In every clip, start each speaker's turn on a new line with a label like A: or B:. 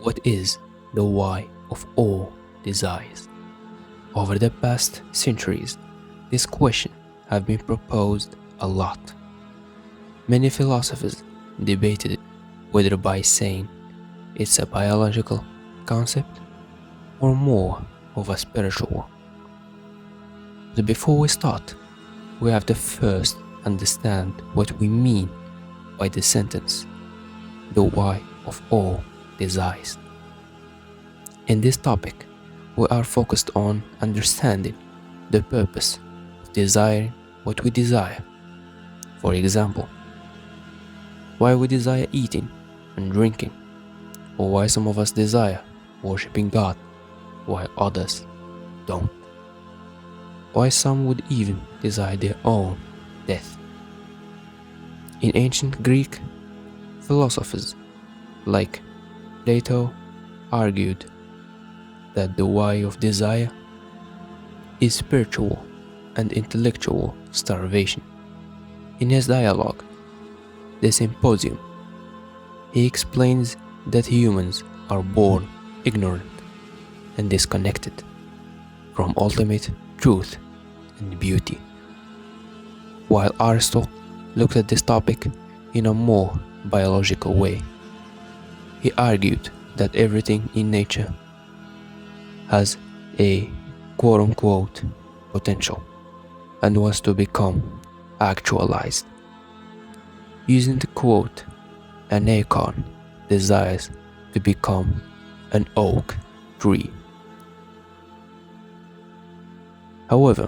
A: What is the why of all desires? Over the past centuries, this question has been proposed a lot. Many philosophers debated it, whether by saying it's a biological concept or more of a spiritual one. But before we start, we have to first understand what we mean by the sentence, the why of all desires. In this topic, we are focused on understanding the purpose of desiring what we desire. For example, why we desire eating and drinking, or why some of us desire worshipping God while others don't. Why some would even desire their own death. In ancient Greek, philosophers like Plato argued that the why of desire is spiritual and intellectual starvation. In his dialogue, The Symposium, he explains that humans are born ignorant and disconnected from ultimate truth and beauty. While Aristotle looked at this topic in a more biological way, he argued that everything in nature has a quote-unquote potential and wants to become actualized. Using the quote, an acorn desires to become an oak tree. However,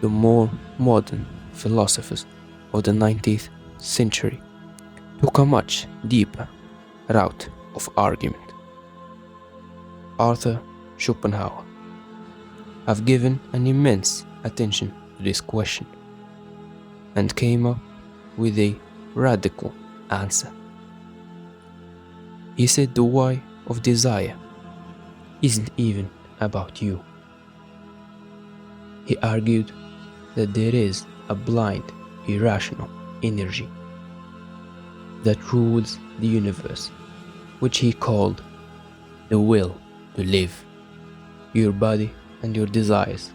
A: the more modern philosophers of the 19th century took a much deeper route of argument. Arthur Schopenhauer have given an immense attention to this question and came up with a radical answer. He said the why of desire isn't even about you. He argued that there is a blind, irrational energy that rules the universe, which he called the will to live. Your body and your desires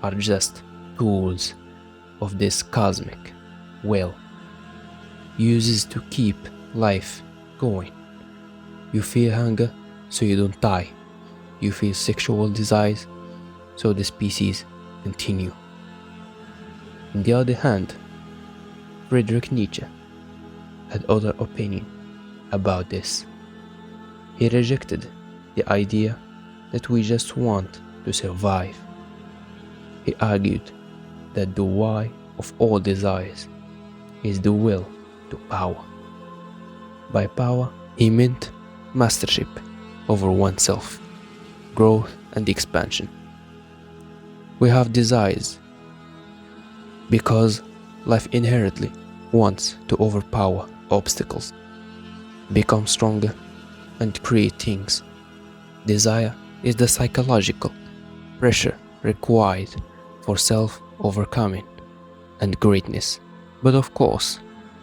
A: are just tools of this cosmic will, uses to keep life going. You feel hunger so you don't die. You feel sexual desires so the species continue. On the other hand, Friedrich Nietzsche had other opinion about this. He rejected the idea that we just want to survive. He argued that the why of all desires is the will to power. By power, he meant mastership over oneself, growth and expansion. We have desires because life inherently wants to overpower obstacles, become stronger, and create things. Desire is the psychological pressure required for self-overcoming and greatness. But of course,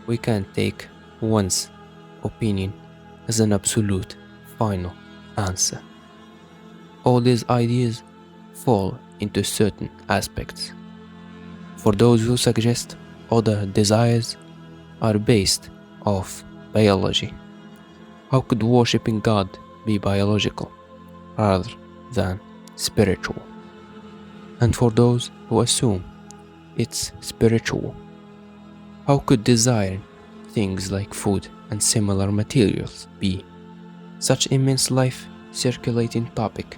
A: we can't take one's opinion as an absolute final answer. All these ideas fall into certain aspects. For those who suggest other desires are based off biology, how could worshipping God be biological rather than spiritual? And for those who assume it's spiritual, how could desiring things like food and similar materials be? Such immense life-circulating topic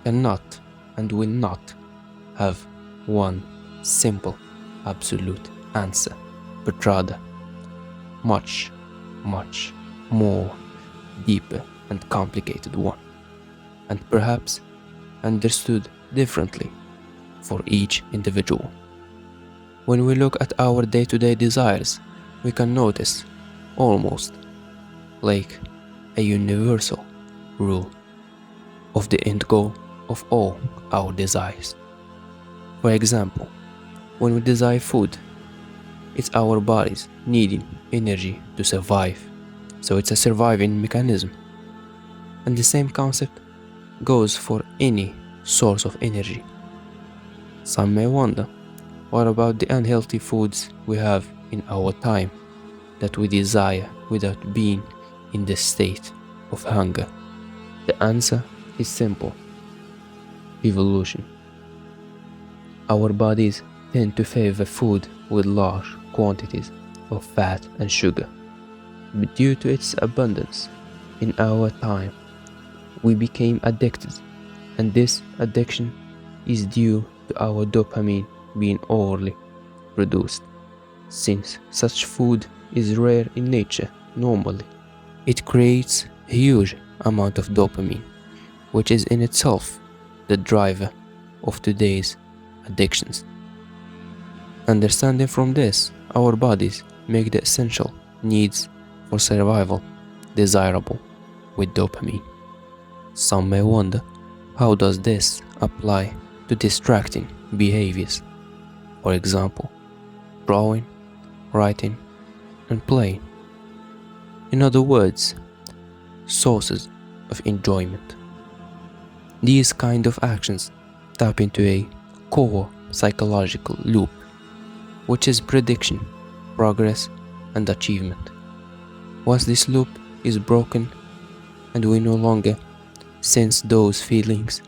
A: cannot and will not have one simple, absolute answer, but rather much, much more deeper and complicated one, and perhaps understood differently for each individual. When we look at our day-to-day desires, we can notice almost like a universal rule of the end goal of all our desires. For example, when we desire food, it's our bodies needing energy to survive, so it's a surviving mechanism. And the same concept goes for any source of energy. Some may wonder, what about the unhealthy foods we have in our time that we desire without being in the state of hunger? The answer is simple: evolution. Our bodies tend to favor food with large quantities of fat and sugar, but due to its abundance in our time, we became addicted, and this addiction is due to our dopamine being overly produced. Since such food is rare in nature normally, it creates a huge amount of dopamine, which is in itself the driver of today's addictions. Understanding from this, our bodies make the essential needs for survival desirable with dopamine. Some may wonder, how does this apply to distracting behaviors? For example, drawing, writing, and playing. In other words, sources of enjoyment. These kind of actions tap into a core psychological loop, which is prediction, progress, and achievement. Once this loop is broken and we no longer sense those feelings,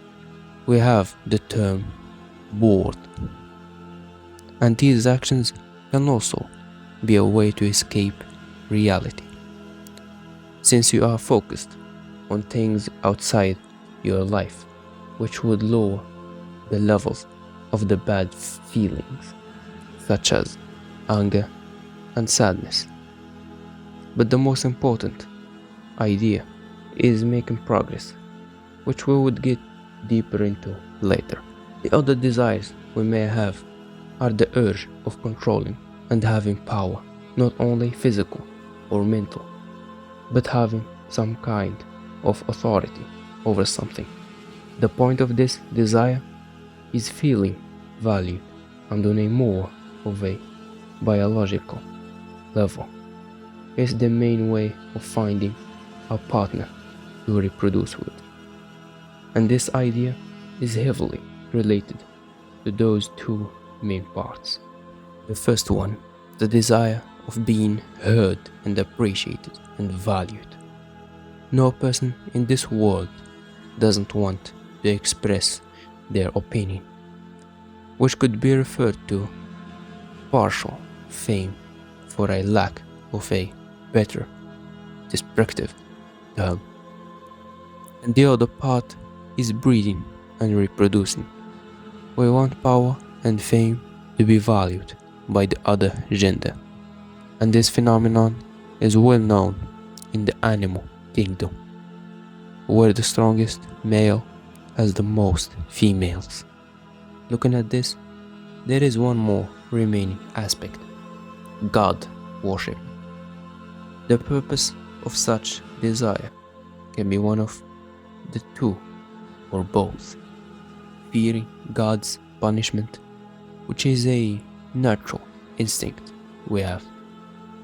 A: we have the term bored. And these actions can also be a way to escape reality, since you are focused on things outside your life, which would lower the levels of the bad feelings, such as anger and sadness. But the most important idea is making progress, which we would get deeper into later. The other desires we may have are the urge of controlling and having power, not only physical or mental, but having some kind of authority over something. The point of this desire is feeling valued and on a more of a biological level. It's the main way of finding a partner to reproduce with. And this idea is heavily related to those two main parts. The first one, the desire of being heard and appreciated and valued. No person in this world doesn't want to express their opinion, which could be referred to partial fame for a lack of a better descriptive term. And the other part is breeding and reproducing. We want power and fame to be valued by the other gender, and this phenomenon is well known in the animal kingdom, where the strongest male has the most females. Looking at this, there is one more remaining aspect: God worship. The purpose of such desire can be one of the two or both: fearing God's punishment, which is a natural instinct we have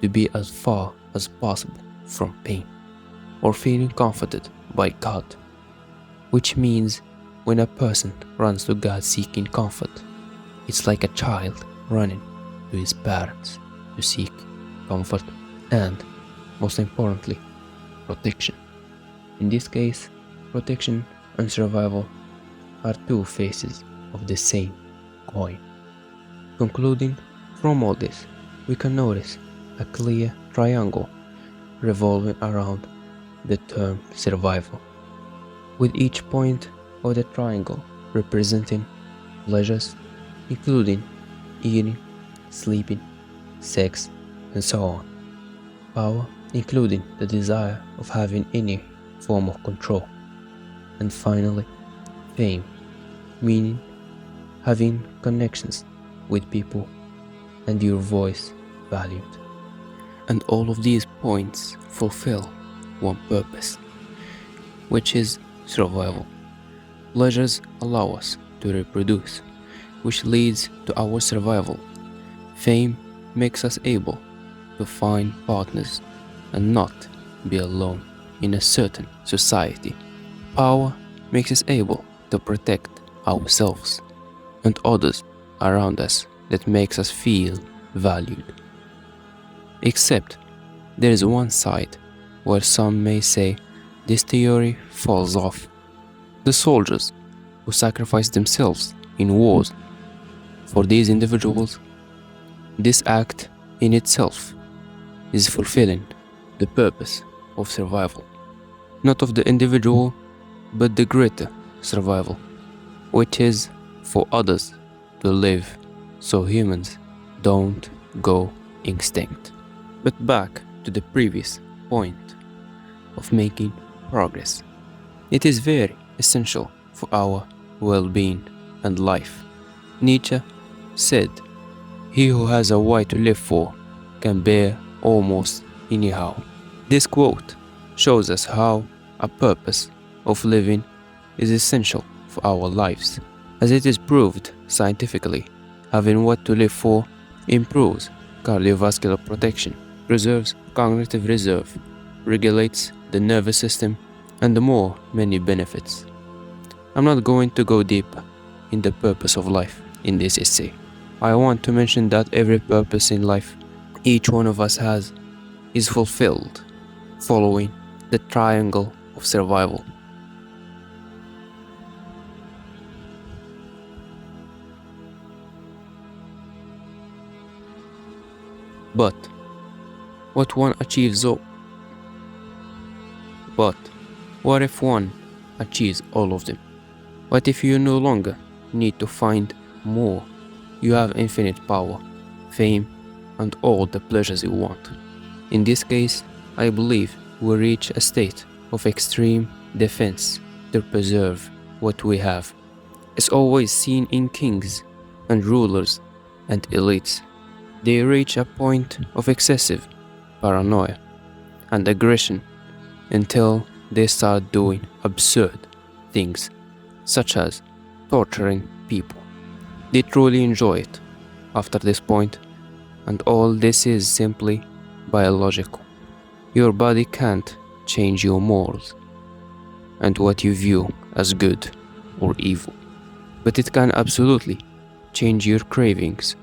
A: to be as far as possible from pain, or feeling comforted by God, which means when a person runs to God seeking comfort, it's like a child running to his parents to seek comfort and, most importantly, protection. In this case, protection and survival are two faces of the same coin. Concluding from all this, we can notice a clear triangle revolving around the term survival, with each point of the triangle representing pleasures, including eating, sleeping, sex, and so on. Power, including the desire of having any form of control. And finally, fame, meaning having connections with people and your voice valued. And all of these points fulfill one purpose, which is survival. Pleasures allow us to reproduce, which leads to our survival. Fame makes us able to find partners and not be alone in a certain society power makes us able to protect ourselves and others around us that makes us feel valued. Except there is one side where some may say this theory falls off. The soldiers who sacrifice themselves in wars. For these individuals, this act in itself is fulfilling the purpose of survival, not of the individual, but the greater survival, which is for others to live so humans don't go extinct. But back to the previous point of making progress. It is very essential for our well-being and life. Nietzsche said, "He who has a why to live for can bear almost anyhow." This quote shows us how a purpose of living is essential for our lives, as it is proved scientifically. Having what to live for improves cardiovascular protection, preserves cognitive reserve, regulates the nervous system, and more many benefits. I'm not going to go deep in the purpose of life in this essay. I want to mention that every purpose in life each one of us has is fulfilled following the triangle of survival. But what if one achieves all of them? What if you no longer need to find more? You have infinite power, fame, and all the pleasures you want. In this case, I believe we reach a state of extreme defense to preserve what we have. It's always seen in kings and rulers and elites. They reach a point of excessive paranoia and aggression until they start doing absurd things, such as torturing people. They truly enjoy it after this point, and all this is simply biological. Your body can't change your morals and what you view as good or evil, but it can absolutely change your cravings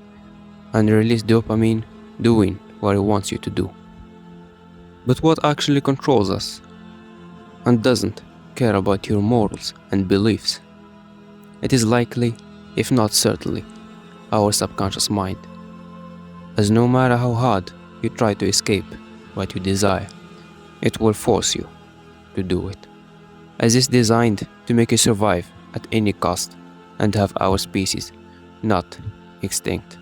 A: and release dopamine doing what it wants you to do. But what actually controls us and doesn't care about your morals and beliefs? It is likely, if not certainly, our subconscious mind. As no matter how hard you try to escape what you desire, it will force you to do it, as it's designed to make you survive at any cost and have our species not extinct.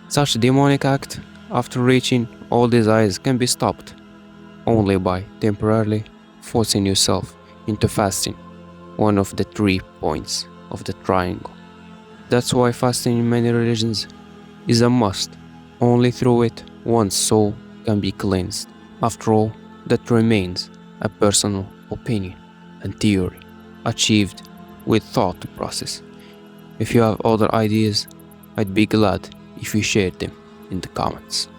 A: Such a demonic act, after reaching all desires, can be stopped only by temporarily forcing yourself into fasting, one of the 3 points of the triangle. That's why fasting in many religions is a must. Only through it one's soul can be cleansed. After all, that remains a personal opinion and theory achieved with thought process. If you have other ideas, I'd be glad if you shared them in the comments.